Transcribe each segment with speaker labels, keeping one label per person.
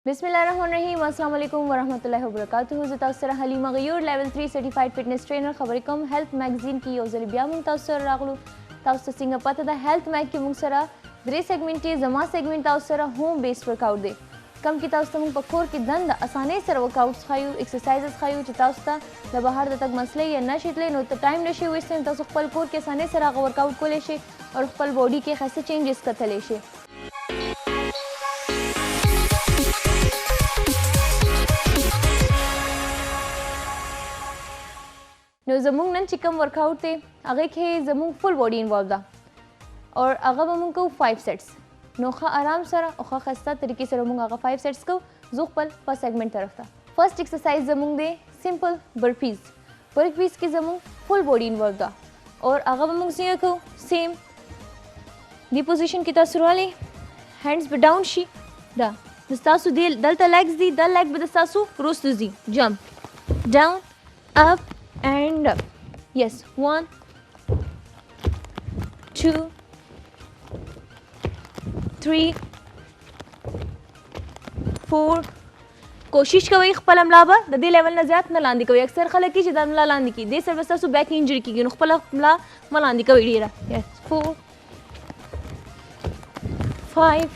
Speaker 1: बिस्मिल्लाहिर्रहमानिर्रहीम अस्सलाम वालेकुम वरहमतुल्लाहि वबरकातुहू। ज़ताउस्सर हलीमा गयूर लेवल 3 सर्टिफाइड फिटनेस ट्रेनर खबरकम हेल्थ मैगजीन की योजली बिया मुतासर रागलू ताउस सिंग पता द हेल्थ मैग की मुसरा द्रे सेगमेंट जमा सेगमेंट ताउसर होम बेस्ड वर्कआउट दे कम की ताउस तम पखोर की दंद आसानी सर वर्कआउट्स खायू एक्सरसाइजेस खायू चिताउस्ता द बाहर द तक मसले या न शितले नो त टाइम नशे वेस्ट ताउस खपल कोर के आसानी सर वर्कआउट को लेशे और खपल बॉडी के खासे चेंजेस कतलेशे। नो जमुंग नन चिकम वर्कआउट थे आगे के जमुंग फुल बॉडी इन्वॉल्व दा और आगा बमुंग को 5 सेट्स नोखा आराम सरा ओखा खस्ता तरीके से रमुंग आगा 5 सेट्स को जुख पल फर्स्ट सेगमेंट तरफ था। फर्स्ट एक्सरसाइज जमुंग दे सिंपल बर्पीज की जमुंग फुल बॉडी इन्वॉल्व दा और आगा बमुंग से को सेम दी पोजीशन की तासुराले हैंड्स पे डाउन शी दा दस्तासु दिल दलता लेग्स दी दल लेग बदस्तासु रोस्ट दी jump down up and up. Yes, 1 2 3 4 कोशिश कवई खपल अमलाबा ददी लेवल न ज्यादा न लांदी कवई अक्सर खलक की जिदा न लांदी की दे सर बस सु बैक इंजरी की न खपल अमला मलांदी कवई डीरा। यस 4 5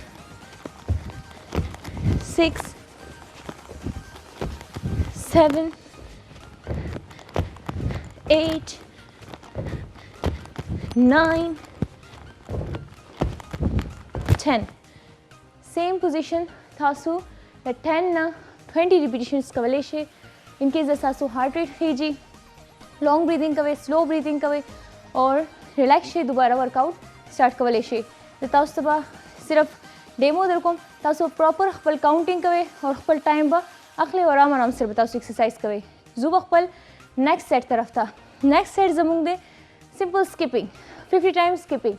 Speaker 1: 6 7 8 9 10 सेम पोजीशन थासु 10 ना 20 रिपीटिशंस कवलेशे इनके जैसा हार्ट रेट खींची लॉन्ग ब्रीदिंग कवे स्लो ब्रीदिंग कवे और रिलैक्स शे दोबारा वर्कआउट स्टार्ट कवलेशे ताउस्तबा सिर्फ डेमो दरकोम तासु प्रॉपर खपल काउंटिंग कवे और खपल टाइम बा अखले और आराम से बताओ एक्सरसाइज कवे जुब खपल नेक्स्ट सेट तरफ था। नेक्स्ट सेट जमुंग they simple skipping 50 times skipping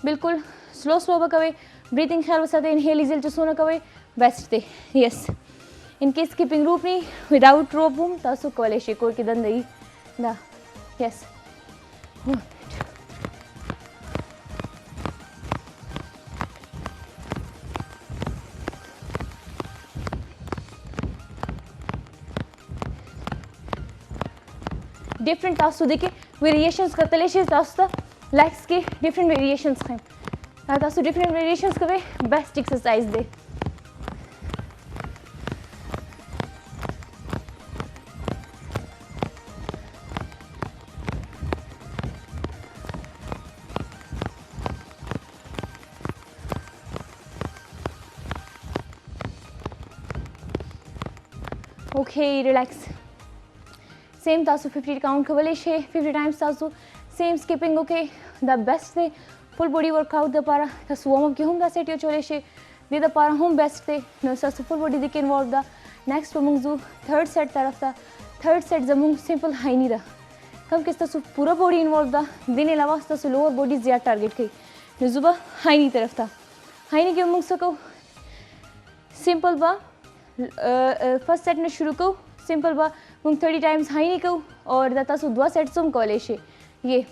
Speaker 1: बिल्कुल स्लो बकवे ब्रीथिंग ख्याल वसाते इनहेल इजल चुसोना कवे बेस्ट दे। यस इनके स्किपिंग रूप नहीं विदाउट रोप बूम तासु कवले शेकोर की दंदई दा। यस डिफरेंट तासु देखे वेरिएशंस करतले शे तासु लेग्स के डिफरेंट वेरिएशंस हैं तासु डिफरेंट वेरिएशंस कवे बेस्ट एक्सरसाइज दे। ओके रिलैक्स सेम तासु 50 काउंट कवले शे 50 टाइम्स तासु same skipping okay the best they full body workout the पारा तासु वार्म अप के होम दा सेट यो चोले शे दे द पारा होम बेस्ट दे नो तासु फुल बॉडी दिके इन्वॉल्व दा। नेक्स्ट वमुंग जु थर्ड सेट तरफ दा थर्ड सेट जमुंग सिंपल हाइनी दा कम किस तासु पूरा बॉडी इन्वॉल्व दा दिन अलावा तासु लोअर बॉडी ज्यादा टारगेट कई नो जुबा हाइनी तरफ था। हाइनी के वमुंग सको सिंपल बा फर्स्ट सेट ने शुरू को सिंपल बा मुंग 30 टाइम्स हाई नहीं कहूँ और दता सु 2 सेट्स तुम कॉलेशे ये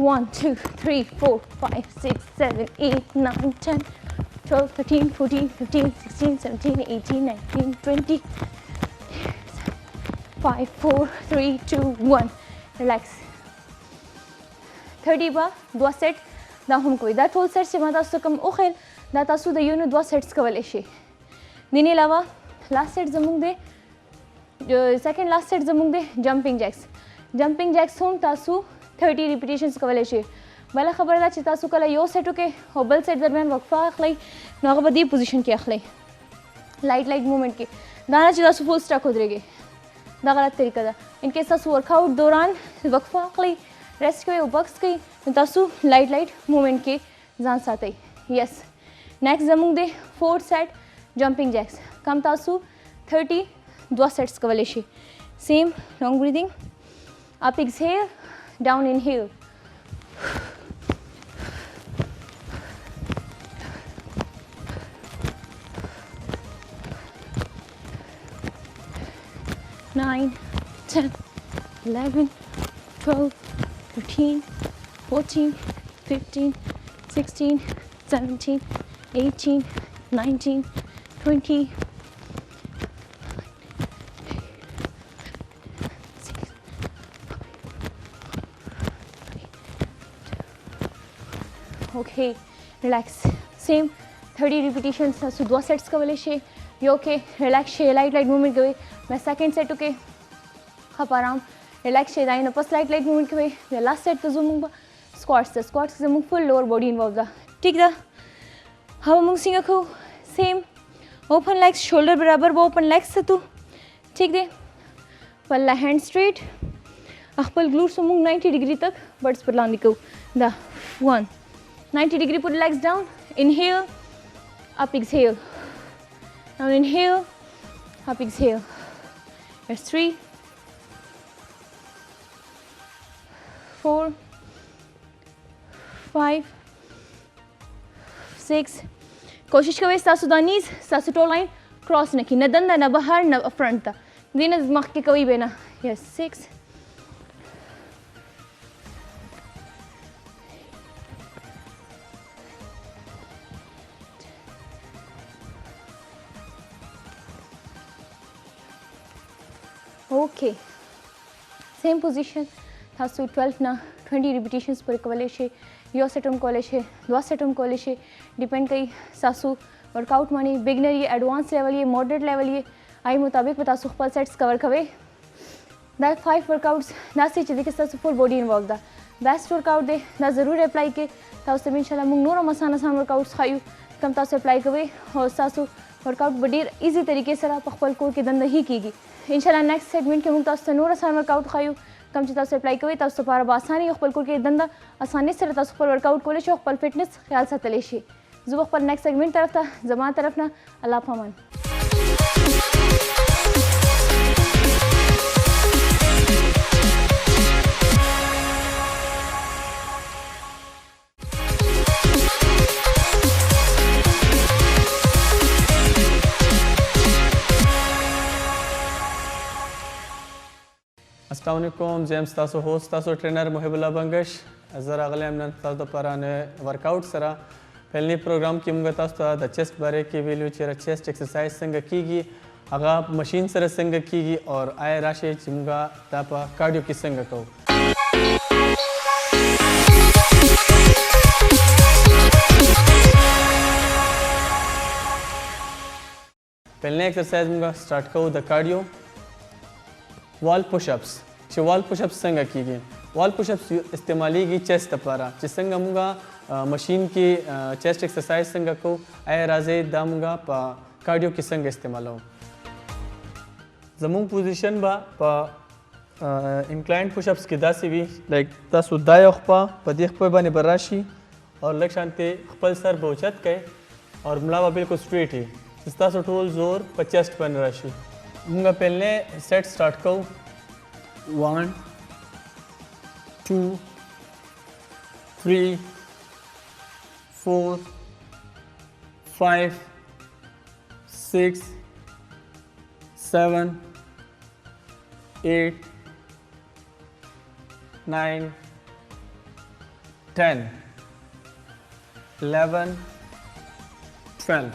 Speaker 1: 1 2 3 4 5 6 7 8 9 10 12 13 14 15 16 17 18 19 20 5 4 3 2 1 रिलैक्स 30 बा 2 सेट दा हम कोई दा टोल सेट से माता सु कम ओखेल दता सु द यूनो 2 सेट्स कॉलेशे दिन अलावा लास्ट सेट जमुंग दे जो सेकंड लास्ट सेट जमुंग दे जंपिंग जैक्स हम तासु 30 रिपीटिशंस कवले शे बला खबर दा चितासु कला यो सेट के होबल सेट दरमियान वक्फा अखलाई नगब दी पोजीशन के अखलाई लाइट मूवमेंट के दाना चितासु फुल स्टक होद्रेगे दा गलत तरीका दा इनके साथ वर्कआउट दौरान वक्फा अखलाई रेस्ट के बक्स के तासु लाइट मूवमेंट के जान साथे। यस नेक्स्ट जमुंग दे फोर्थ सेट जंपिंग जैक्स कम तासु 30 2 सेट्स कवले शे same long breathing up exhale down inhale nine 10 11 12 13 14 15 16 17 18 19 20 okay relax same 30 रिपीटेशंस तासु 2 सेट्स कवले शे यो ओके रिलैक्स शे लाइट मूवमेंट गवे मैं सेकंड सेट ओके खप आराम रिलैक्स शे दाइन पस लाइट मूवमेंट गवे मैं लास्ट सेट तो जुमुंग स्क्वाट्स जमुंग फुल लोअर बॉडी इन्वॉल्व दा ठीक दा हम मुंग सिंगा को सेम ओपन लेग्स शोल्डर बराबर वो ओपन लेग्स तू ठीक दे पल्ला हैंड स्ट्रेट अखपल ग्लूट्स मुंग 90 डिग्री तक बट्स पर लाने को दा 1 90 degree put legs down inhale up exhale now inhale up exhale there's 3 4 5 6 कोशिश करो सासु दानीज सासु टो लाइन क्रॉस नकी न दंदा न बाहर न फ्रंट ता दिन मख के कोई बेना यस 6 ओके सेम पोजीशन तासु 12 ना 20 रिपीटेशंस पर कवले शे यो सेटम कोले शे 2 सेटम कोले शे डिपेंड कई सासु वर्कआउट मानी बिगिनर ये एडवांस लेवल ये मॉडरेट लेवल ये आई मुताबिक बता सुखपल सेट्स कवर कवे दैट 5 वर्कआउट्स ना से चीज़ के सासु फुल बॉडी इन्वॉल्व दा बेस्ट वर्कआउट दे ना ज़रूर अप्लाई के तासु में इंशाल्लाह मुंग नोरा मसाना सान वर्कआउट्स खायू कम तासु अप्लाई कवे और सासु वर्कआउट बड़ी इजी तरीके से पखपल कोर के दंद ही कीगी इंशाल्लाह नेक्स्ट सेगमेंट के मुंग तासु नोरा सान वर्कआउट खायू कम चिता से अप्लाई कवे तासु पारा आसानी खपल कोर के दंदा आसानी से तासु पर वर्कआउट कोले शो खपल फिटनेस ख्याल सा तलेशी जुब खपल नेक्स्ट सेगमेंट तरफ था जमा तरफ ना अल्लाह फमान
Speaker 2: अस्सलाम वालेकुम जेम्स तासो होस्ट तासो ट्रेनर मुहिबुल्लाह बंगश ज़रा अगले हमने तासो पराने वर्कआउट सरा पहले प्रोग्राम की मुंगा तासो द चेस्ट बारे की वैल्यू चेरा चेस्ट एक्सरसाइज संग कीगी आगा मशीन सर संग कीगी और आए राशि चिमगा तापा कार्डियो की संग को पहले एक्सरसाइज मुंगा स्टार्ट करो the cardio wall pushups wall pushups संग कीगी वॉल पुशअप्स इस्तेमाली की चेस्ट पारा जिसंग मुंगा मशीन की चेस्ट एक्सरसाइज संग को आए राजे दामुंगा पा कार्डियो की संग इस्तेमाल हो जमुंग पोजीशन बा पा इंक्लाइन पुशअप्स की दासी भी लाइक तासु दाया खपा पदीख पे बने बराशी और लग शांति खपल सर बहुचत के और मुलावा बिल्कुल स्ट्रेट ही तासु टोल जोर 50 बन राशि मुंगा पहले सेट स्टार्ट को 1 2 3 4 5 6 7 8 9 10 11 12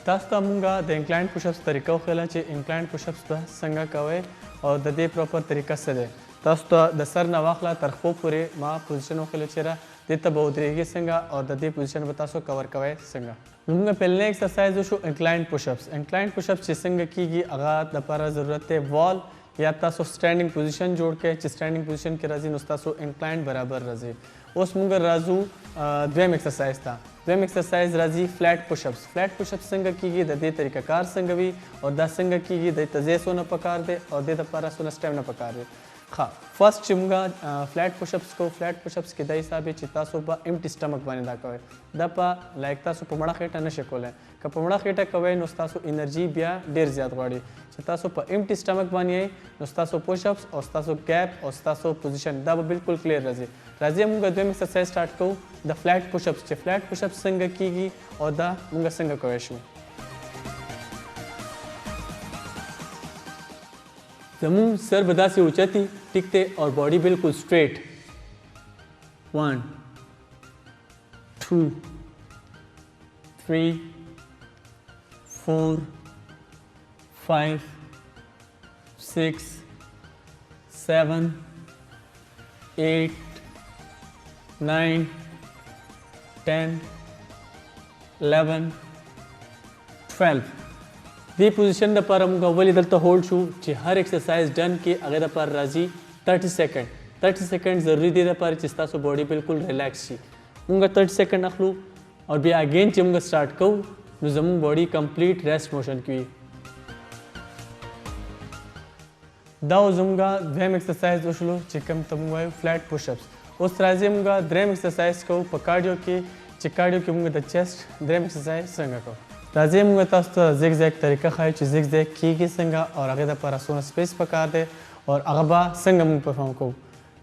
Speaker 2: तास्ता मुंगा द इंक्लाइन पुशअप्स तरीका खेला चे इंक्लाइन पुशअप्स पर संगा कवे और द दे प्रॉपर तरीका से दे तास्ता द सर नवाखला तरखो पूरे माँ पोजीशन खेलो चेरा देता बहुत तरीके संगा और द दे पोजीशन बतासो कवर कवे संगा मुंगा पहले एक्सरसाइज जो इंक्लाइन पुशअप्स चे संगा की आगा द पारा जरूरत है वॉल या तासो स्टैंडिंग पोजीशन जोड़ के स्टैंडिंग पोजीशन के राजी नुस्तासो इंक्लाइन बराबर राजी उस मुंगा राजू द्वेम एक्सरसाइज था द्वेम एक्सरसाइज राजी फ्लैट पुशअप्स संग की दे तरीका कार संग भी और द संग की दे तजे सोना पकार दे और दे पारा सोना स्टेमिना पकार दे खा फर्स्ट चिमगा फ्लैट पुशअप्स के दई साबे चिता सोबा एम्प्टी स्टमक बने दा कवे दपा लाइक तासो पमड़ा खेटा न शकोले क पमड़ा खेटा कवे नुस्तासो एनर्जी बिया ढेर ज्यादा गड़ी चितासो प एम्प्टी स्टमक बनिए नुस्तासो पुशअप्स और तासो गैप और तासो पोजीशन दब बिल्कुल क्लियर राजे मुंगा द्वेम एक्सरसाइज स्टार्ट को द फ्लैट पुशअप्स संग कीगी और द मुंगा संग कवेशु जमुन सर बदा से ऊंचाती टिकते और बॉडी बिल्कुल स्ट्रेट 1 2 3 4 5 6 7 8 9 10 11 12 دې پوزیشن لپاره موږ ولې دلته هولډ شو چې هر ایکسرسایز ډن کې هغه لپاره راځي 30 سیکنډ 30 سیکنډ ضروری دی لپاره چې تاسو باډي بالکل ریلیکس شي موږ 30 سیکنډ اخلو او بیا اگین چې موږ سٹارټ کوو نو زموږ باډي کمپلیټ ریسټ موشن کې وي دا زموږ دویم ایکسرسایز وشلو چې کوم ته موږ وایو فلیټ پوش اپس اوس راځي موږ دریم ایکسرسایز کوو په کارډیو کې چې کارډیو کې موږ د چیسټ دریم ایکسرسایز څنګه کوو راځي موږ تاسو ته زیګ زیګ طریقه ښایو چې زیګ زیګ کیږي څنګه او هغې دپاره څومره سپیس پکار دی او هغه به څنګه موږ پرفارم کوو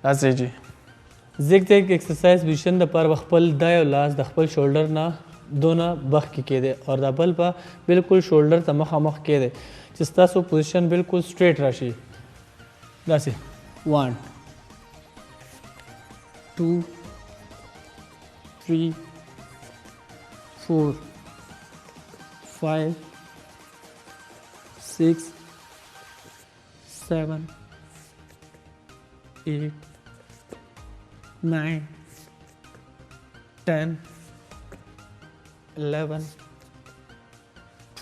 Speaker 2: راځئ جي زیګ زیګ ایکسرسایز پوزیشن دپاره به خپل دا یو لاس د خپل شولډر نه دونه بخ کې کېدی او دا بل به بالکل شولډر ته مخامخ کېدی چې ستاسو پوزیشن بالکل سټریټ راشي داسې 1 2 3 4 5 6 7 8 9 10 11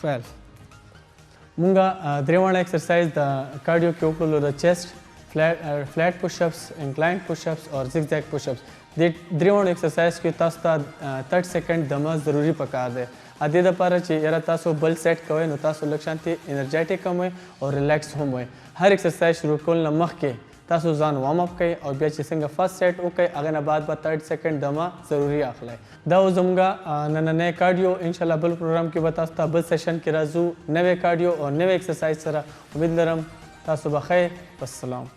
Speaker 2: 12 مونږه درېواړه ایکسرسایز د کارډیو کې وکړلو د چیسټ فلیټ پوش اپس انکلاین پوش اپس او زیګ زیګ پوش اپس د درېواړو ایکسرسایز کې تاسو ته 30 سیکنډ دمه ضروري پکار دی ا دې لپاره چې یاره تاسو بل سیټ کوئ نو تاسو لږ شانتي انرژیټک هم وئ او ریلیکس هم وئ هر ایکسرسایز شروع کول نه مخکې تاسو ځان وارم اپ کړئ او بیا چې څنګه فرست سیټ وکړئ هغه نه بعد به 30 سیکنډ دمه ضروري اخلئ دا زموږ نننی کارډیو انشاءالله بل پروګرام کې به تاسو ته بل سیشن کې راځو نوې کارډیو او نوې ایکسرسایز سره امید لرم تاسو به خیر والسلام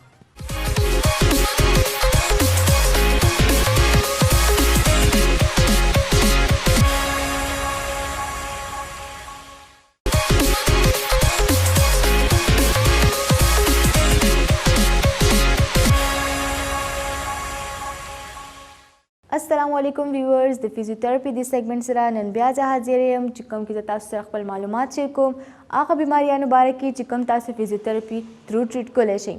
Speaker 3: السلام علیکم ویورز د فزیوتراپي د سیګمنټ سره نن بیا زه حاضر یم چې کوم کې تاسو سره خپل معلومات شیر کوم هغه بیماریانو باره کې چې کوم تاسو فزیوتراپي تھرو ټریټ کولی شئ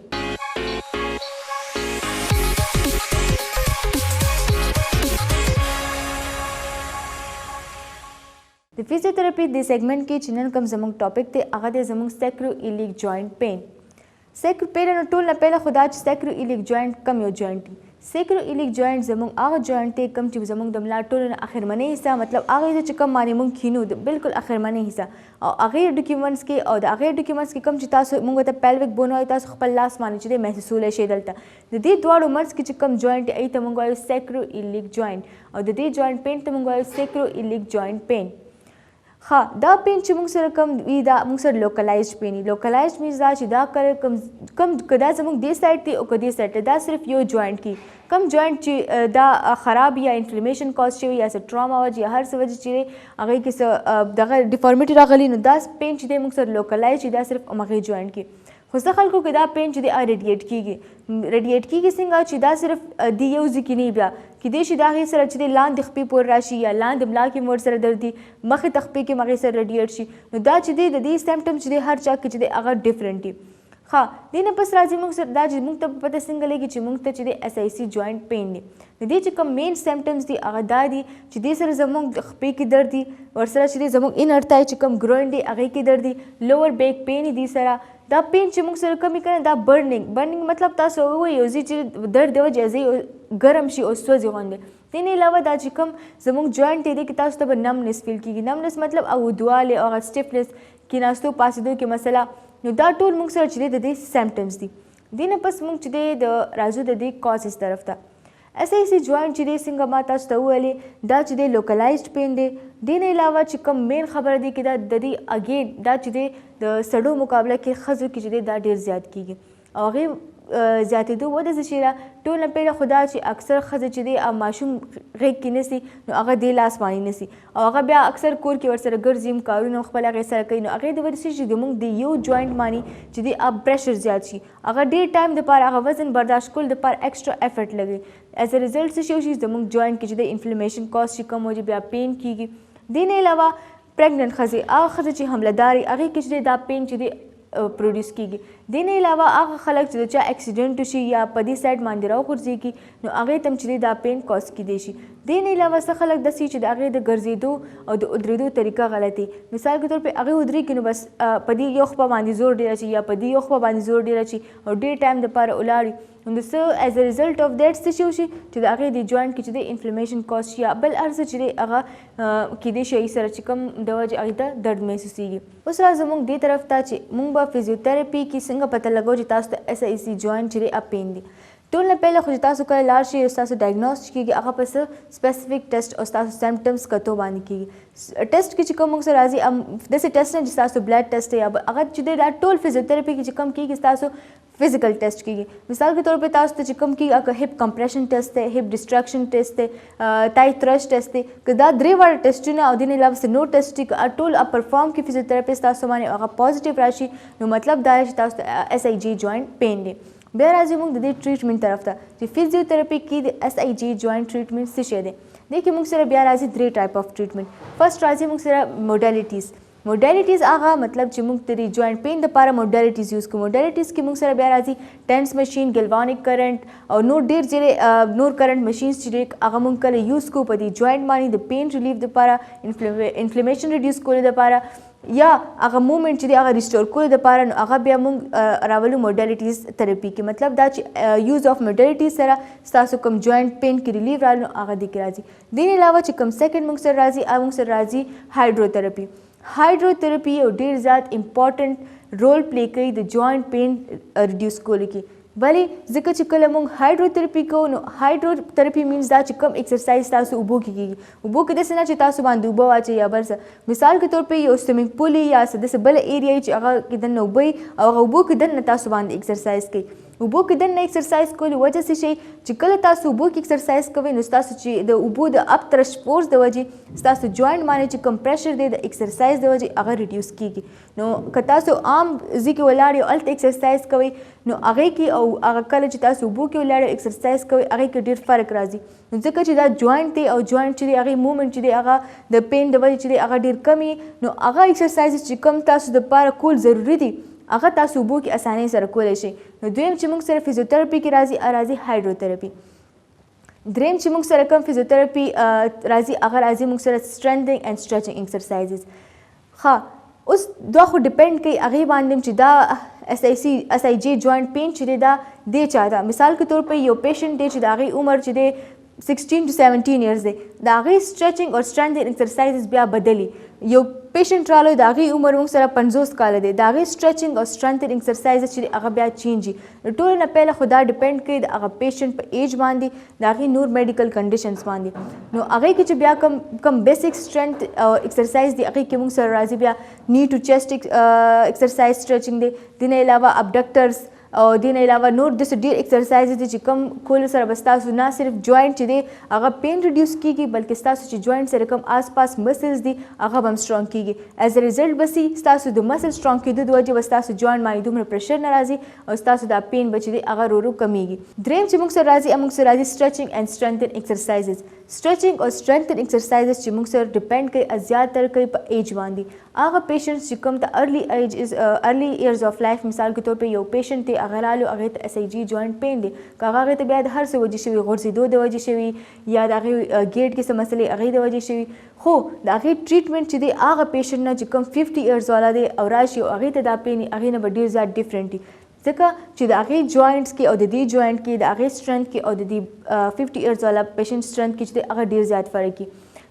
Speaker 3: د فزیوتراپي د سیګمنټ کې چې نن کوم زموږ ټاپک دی هغه دی زموږ سیکرو ایلیک جوائنټ پین سیکرو پین نو ټول نه پهله خدا چې سیکرو ایلیک جوائنټ کم یو جوائنټ دی سیکرو ایلیک جوائنټ زموږ هغه جوائنټ دی کوم چې زموږ د ملا ټولو نه اخرمنۍ حصه مطلب هغه چې کوم باندې موږ کینو د بالکل اخرمنۍ حصه او هغې ډاکیومنټس کې او د هغې ډاکیومنټس کې کوم چې تاسو موږ ته پیلویک بون وایو تاسو خپل لاس باندې چې دی محسوسولی شئ دلته د دې دواړو منځ کې چې کوم جوائنټ دی هغې ته موږ وایو سیکرو ایلیک جوائنټ او د دې جوائنټ پین ته موږ وایو سیکرو ایلیک جوائنټ پین ها دا پین چې موږ سره کوم وي دا موږ سره لوکلایزډ پین وي لوکلایزډ میز دا چې دا کوم که دا زموږ دې سایډ دی او که دې سایډ دی دا صرف یو جوائنټ کې کم جوائنټ چې دا خراب یا انفلیمیشن کاز شوی یا څه ټراما وجه یا هر څه وجه چې هغې کې څه دغه ډیفارمیټي راغلي نو دا پین چې دی موږ سره لوکلایز چې دا صرف همغې جوائنټ کې خو څه خلکو کې دا پین چې دی ریډیټ کېږي ریډیټ کېږي څنګه چې دا صرف د یو ځای کې نه بیا کیدای شي د هغې سره چې دی لاندې خپې پورې راشي یا لاندې ملا کې مور سره درد دي مخې ته خپې کې هغې سره ریډیټ شي نو دا چې دی د دې سیمپټم چې دی هر چا کې چې دی هغه ډفرنټ دي ها دې نه پس راځي موږ سره دا چې موږ ته پته څنګه لګي چې موږ ته چې دی اس آی سی جوائنټ پین دی د دې چې کوم مین سیمپټمز دي هغه دا دي چې دې سره زموږ خپې کې درد دي ورسره چې دی زموږ انر تای چې کوم ګروین دی هغې کې درد دي لوور بیک پین دي سره دا پین چې موږ سره کمی کنه دا برننګ مطلب تاسو ووایئ یو ځای چې درد د وجې ځای ګرم شي او سوځي غوندې دې نه علاوه دا چې کوم زموږ جوائنټ دی کې تاسو ته به نمنس فیل کېږي نمنس مطلب اوږدوالی او هغه سټیفنس کېناستو پاسېدو کې مسله نو دا ټول موږ سره چې دی د دې سیمپټمز دي دې نه پس موږ چې دی د راځو د دې کازز طرف ته اس آی سی جوائنټ چې دی څنګه ما تاسو ته وویلې دا چې دی لوکلایزډ پین دی دې نه علاوه چې کوم مین خبره دی کې دا د دې اګین دا چې دی د سړو مقابله کې ښځو کې چې دی دا ډېر زیات کېږي او هغې زیاتېدو وجه څه شی ده ټول نه پهله خو دا چې اکثر ښځې چې دی ماشوم غېږ کې نیسي نو هغه دې لاس باندې نیسي او هغه بیا اکثر کور کې ورسره ګرځي کارونه خپل هغې سره کوي نو هغې د وجې څه شي زموږ د یو جوائنټ باندې چې دی پریشر زیات شي هغه ډېر ټایم دپاره هغه وزن برداشت کولو دپاره ایکسټرا افرټ لګوي ایز ا ریزلټ څه شي وشي زموږ جوائنټ کې چې دی انفلیمیشن کاز شي کم وجې بیا پین کېږي دې نه علاوه پریګننټ ښځې هغه ښځې چې حمله داري هغې کې چې دی دا پین چې دی پروډیوس کېږي دې نه علاوه هغه خلک چې د چا اکسیډنټ وشي یا په دې سایډ باندې راوغورځېږي نو هغې ته هم چې دی دا پین کاز کیدی شي دې نه علاوه څه خلک داسې چې د هغې د ګرځېدو او د ودرېدو طریقه غلطي مثال کے طور په هغې ودرېږي نو بس په دې یو خوا باندې زور ډېر اچي یا په دې یو خوا باندې زور ډېر اچي او ډېر ټایم دپاره ولاړ نو څه ایز ا ریزلټ اف دیټ څه شي وشي چې د هغې د جوینټ کې چې دی انفلمیشن کاز شي یا بل هر څه چې دی هغه کیدای شي سره چې کوم د وجې هغې ته درد محسوسېږي اوس راځو موږ دې طرف ته چې موږ به فزیوتراپي کې څنګه پته لګو چې تاسو ته ایس آی سی جوینټ چې دی اب پین دی ټول نه پهله خو چې تاسو کله لاړ شئ ستاسو ډایګنوز کېږي هغه په څه سپیسیفک ټیسټ او ستاسو سیمپټمز کتو باندې کېږي ټیسټ کې چې کوم موږ سره راځي داسې ټیسټ نه چې ستاسو بلډ ټیسټ یا هغه چې دی دا ټول فزیوتراپي کې چې کوم کېږي ستاسو فزیکل ټیسټ کېږي مثال کے طور په تاسو ته چې کوم کېږي اګه هپ کمپریشن ټیسټ دی هپ ډسټرکشن ټیسټ دی تای تھرش ټیسټ دی که دا درې واړه ټیسټونه او د نه علاوه څه نور ټیسټ دي ټول پرفارم کړي فزیوتراپسټ تاسو باندې هغه پازیټیو راشي نو مطلب دا چې تاسو ته ایس آی جی جوینټ پین دی بیا راځو موږ د دې ټریټمنټ طرف ته چې فزیوتراپي کې د ایس آی جی جوینټ ټریټمنټ څه شی دی دې کې موږ سره بیا راځي درې ټایپ اف ټریټمنټ فرست راځي موږ سره موډالیټیز هغه مطلب چې موږ د جوینټ پین لپاره موډالیټیز یوز کوو موډالیټیز کې موږ سره بیا راځي ټینس مشین ګلوانیک کرنٹ او نور ډېر چې نور کرنٹ مشینز چې هغه موږ کله یوز کوو په دې جوینټ باندې د پین ریلیف لپاره انفلمیشن ریډیوس کولو لپاره یا هغه مومنټ چې دی هغه ریسټور کولو دپاره نو هغه بیا موږ راولو موډالیټیز تھراپي کې مطلب دا چې یوز اف موډالیټیز سره ستاسو کوم جوینټ پین کې ریلیف رالو نو هغه دې کې راځي دې نه علاوه چې کوم سیکنډ موږ سره راځي هغه موږ سره راځي هایډروتھراپي هایډروتھراپي یو ډېر زیات امپورټنټ رول پلی کوي د جوینټ پین ریډیوس کولو کې ولې ځکه چې کله موږ هایډروتھراپي کوو نو هایډروتھراپي مینز دا چې کوم ایکسرسایز تاسو اوبو کې کېږي اوبو کې داسې نه چې تاسو باندې اوبه واچئ یا بل څه مثال کے طور په یو سویمنګ پول یا څه داسې بله ایریا چې هغه کې دننه اوبه وي او هغه اوبو کې دننه تاسو باندې ایکسرسایز کوي اوبو کې دننه ایکسرسایز کولو وجه څه شي چې کله تاسو اوبو کې ایکسرسایز کوئ نو ستاسو چې د اوبو د اپ ترش فورس د وجې ستاسو جوینټ باندې چې کوم پریشر دی د ایکسرسایز د وجې هغه ریډیوس کېږي نو که تاسو عام ځای کې ولاړ یو هلته ایکسرسایز کوئ نو هغې کې او هغه کله چې تاسو اوبو کې ولاړ ایکسرسایز کوئ هغې کې ډېر فرق راځي نو ځکه چې دا جوینټ دی او جوینټ چې دی هغې مومنټ چې دی هغه د پین د وجې چې دی هغه ډېر کم وي نو هغه ایکسرسایز چې کوم تاسو دپاره کول ضروري دي هغه تاسو اوبو کې اسانۍ سره کولی شئ نو دویم چې موږ سره فزیوتراپي کې راځي هایډروتھراپي دریم چې موږ سره کوم فزیوتراپي راځي هغه راځي موږ سره سټرینتھنګ اینڈ سټریچنګ ایکسرسایزز ښه اوس دا خو ډیپینډ کوي هغې باندې چې دا ایس آی جی جوینټ پین چې دی دا دې چا ده مثال کے طور په یو پیشنټ دی چې د هغې عمر چې دی 16 to 17 years دی د هغې سټریچنګ او سټرینتھنګ ایکسرسایزز بیا بدلی یو پیشنټ راغلی د هغې عمر موږ سره 50 کاله دی د هغې سټریچنګ او سټرینتھنګ ایکسرسایزز چې دی هغه بیا چینجي نو ټولو نه پهله خو دا ډیپینډ کوي د هغه پیشنټ په ایج باندې د هغې نور میډیکل کنډیشنز باندې نو هغې کې چې بیا کم بیسک سټرینتھ ایکسرسایز دی هغې کې موږ سره راځي بیا نی ټو چیسټ ایکسرسایز سټریچنګ دی د نه علاوه ابډکټرز او دې نه علاوه نور داسې ډېر ایکسرسایز دي چې کوم کولو سره به ستاسو نه صرف جوینټ چې دی هغه پین ریډیوس کېږي بلکې ستاسو چې جوینټ سره کوم آس پاس مسلز دي هغه به هم سټرانګ کېږي ایز ا ریزلټ به سي ستاسو د مسل سټرانګ کېدو د وجې به ستاسو جوینټ باندې دومره پریشر نه راځي او ستاسو دا پین به چې دی هغه ورو کمیږي دریم چې موږ سره راځي سټریچنګ اینډ سټرینتھنګ ایکسرسایزز سټریچنګ او سټرینتھنګ ایکسرسایزز چې موږ سره ډیپینډ کوي زیاتره کوي په ایج باندې هغه پیشنټس چې کوم د ارلی ایئرز اف لایف مثال کے طور په یو پیشنټ دی هغه رالو هغې ته ایس آی جي جوینټ پین دی که هغه هغې ته بیا د هر څه وجې شوي غورځېدو د وجې شوي یا د هغې ګیټ کې څه مسلې هغې د وجې شوي خو د هغې ټریټمنټ چې دی هغه پیشنټ نه چې کوم 50 ایئرز والا دی او راشي او هغې ته دا پین هغې نه به ډېر زیات ډفرنټ وي ځکه چې د هغې جوینټس کې او د دې جوینټ کې د هغې سټرنث کې او د دې 50 ایئرز والا پیشنټ سټرنث کې چې دی هغه ډېر زیات فرق وي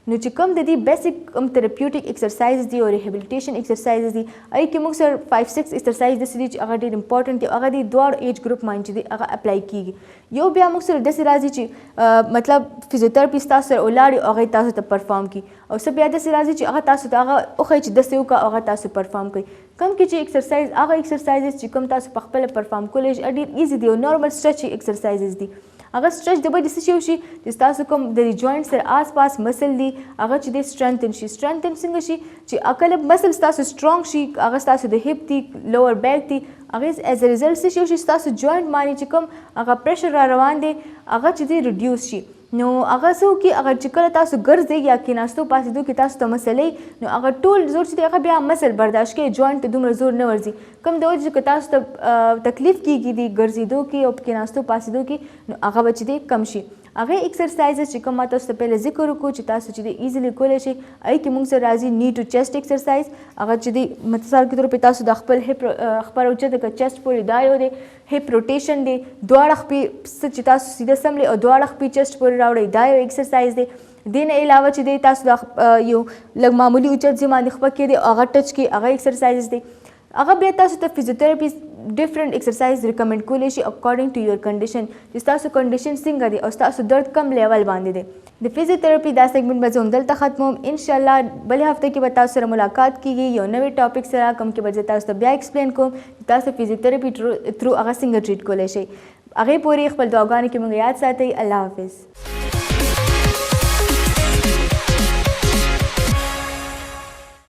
Speaker 3: نو چې کوم د دې بیسک کوم تھراپیوټیک ایکسرسایز دي او ریهیبلیټیشن ایکسرسایز دي هغې کې موږ سره 5-6 ایکسرسایز داسې دي چې هغه ډېر امپورټنټ دي هغه د دواړو ایج ګروپ باندې چې دی هغه اپلای کېږي یو بیا موږ سره داسې راځي چې مطلب فزیوتراپي ستاسو سره ولاړ او هغې تاسو ته پرفارم کړي او څه بیا داسې راځي چې هغه تاسو ته هغه وښایي چې داسې وکړه او هغه تاسو پرفارم کوي کوم کې چې ایکسرسایز هغه ایکسرسایزز چې کوم تاسو په خپله پرفارم کولی شئ ډېر ایزي دي او نارمل سټرچ ایکسرسایزز دي هغه سټرچ د وجې څه شی وشي چې ستاسو کوم د جوینټ سره آس پاس مسل دي هغه چې دی سټرینتھن شي سټرینتھن څنګه شي چې کله مسل ستاسو سټرانګ شي هغه ستاسو د هپ دي لوور بیک دي هغې ایز ا ریزلټ څه شي وشي ستاسو جوینټ باندې چې کوم هغه پریشر را روان دی هغه چې دی ریډیوس شي نو هغه څه وکړي هغه چې کله تاسو ګرځئ یا کېناستو پاسېدو کې تاسو ته مسلې نو هغه ټول زور چې دی هغه بیا مسل برداشت کوي جوینټ ته دومره زور نه ورځي کوم د وجې چې که تاسو ته تکلیف کېږي د ګرځېدو کې او کېناستو پاسېدو کې نو هغه به چې دی کم شي هغه ایکسرسایزز چې کوم ما تاسو ته پهله ذکر وکړو چې تاسو چې دی ایزیلی کولی شئ هغې کې موږ سره راځي نی ټو چیسټ ایکسرسایز هغه چې دی مثال کے طور په تاسو د خپل هپ خپل اوچته که چیسټ پورې دا یو دی هپ روټیشن دی دواړه خپې چې تاسو سیده سملی او دواړه خپې چیسټ پورې راوړئ دا یو ایکسرسایز دی دې نه علاوه چې دی تاسو د یو لږ معمولي اوچت ځای باندې خپه کړئ هغه ټچ کړئ هغه ایکسرسایز دی هغه بیا تاسو ته فزیوتراپي ډیفرنٹ ایکسرسایز ریکمنډ کولی شي اکارډنګ ټو یور کنډیشن چې ستاسو کنډیشن څنګه دی او ستاسو درد کم لیول باندې دی د فزیوتراپي دا سیګمنټ به زه همدلته ختموم انشاءالله بلې هفته کې به تاسو سره ملاقات کیږي یو نوې ټاپک سره کوم کې به زه تاسو ته بیا ایکسپلین کوم تاسو فزیوتراپي تھرو هغه څنګه ټریټ کولی شئ هغې پورې خپل دعاګانې کې موږ یاد ساتئ الله حافظ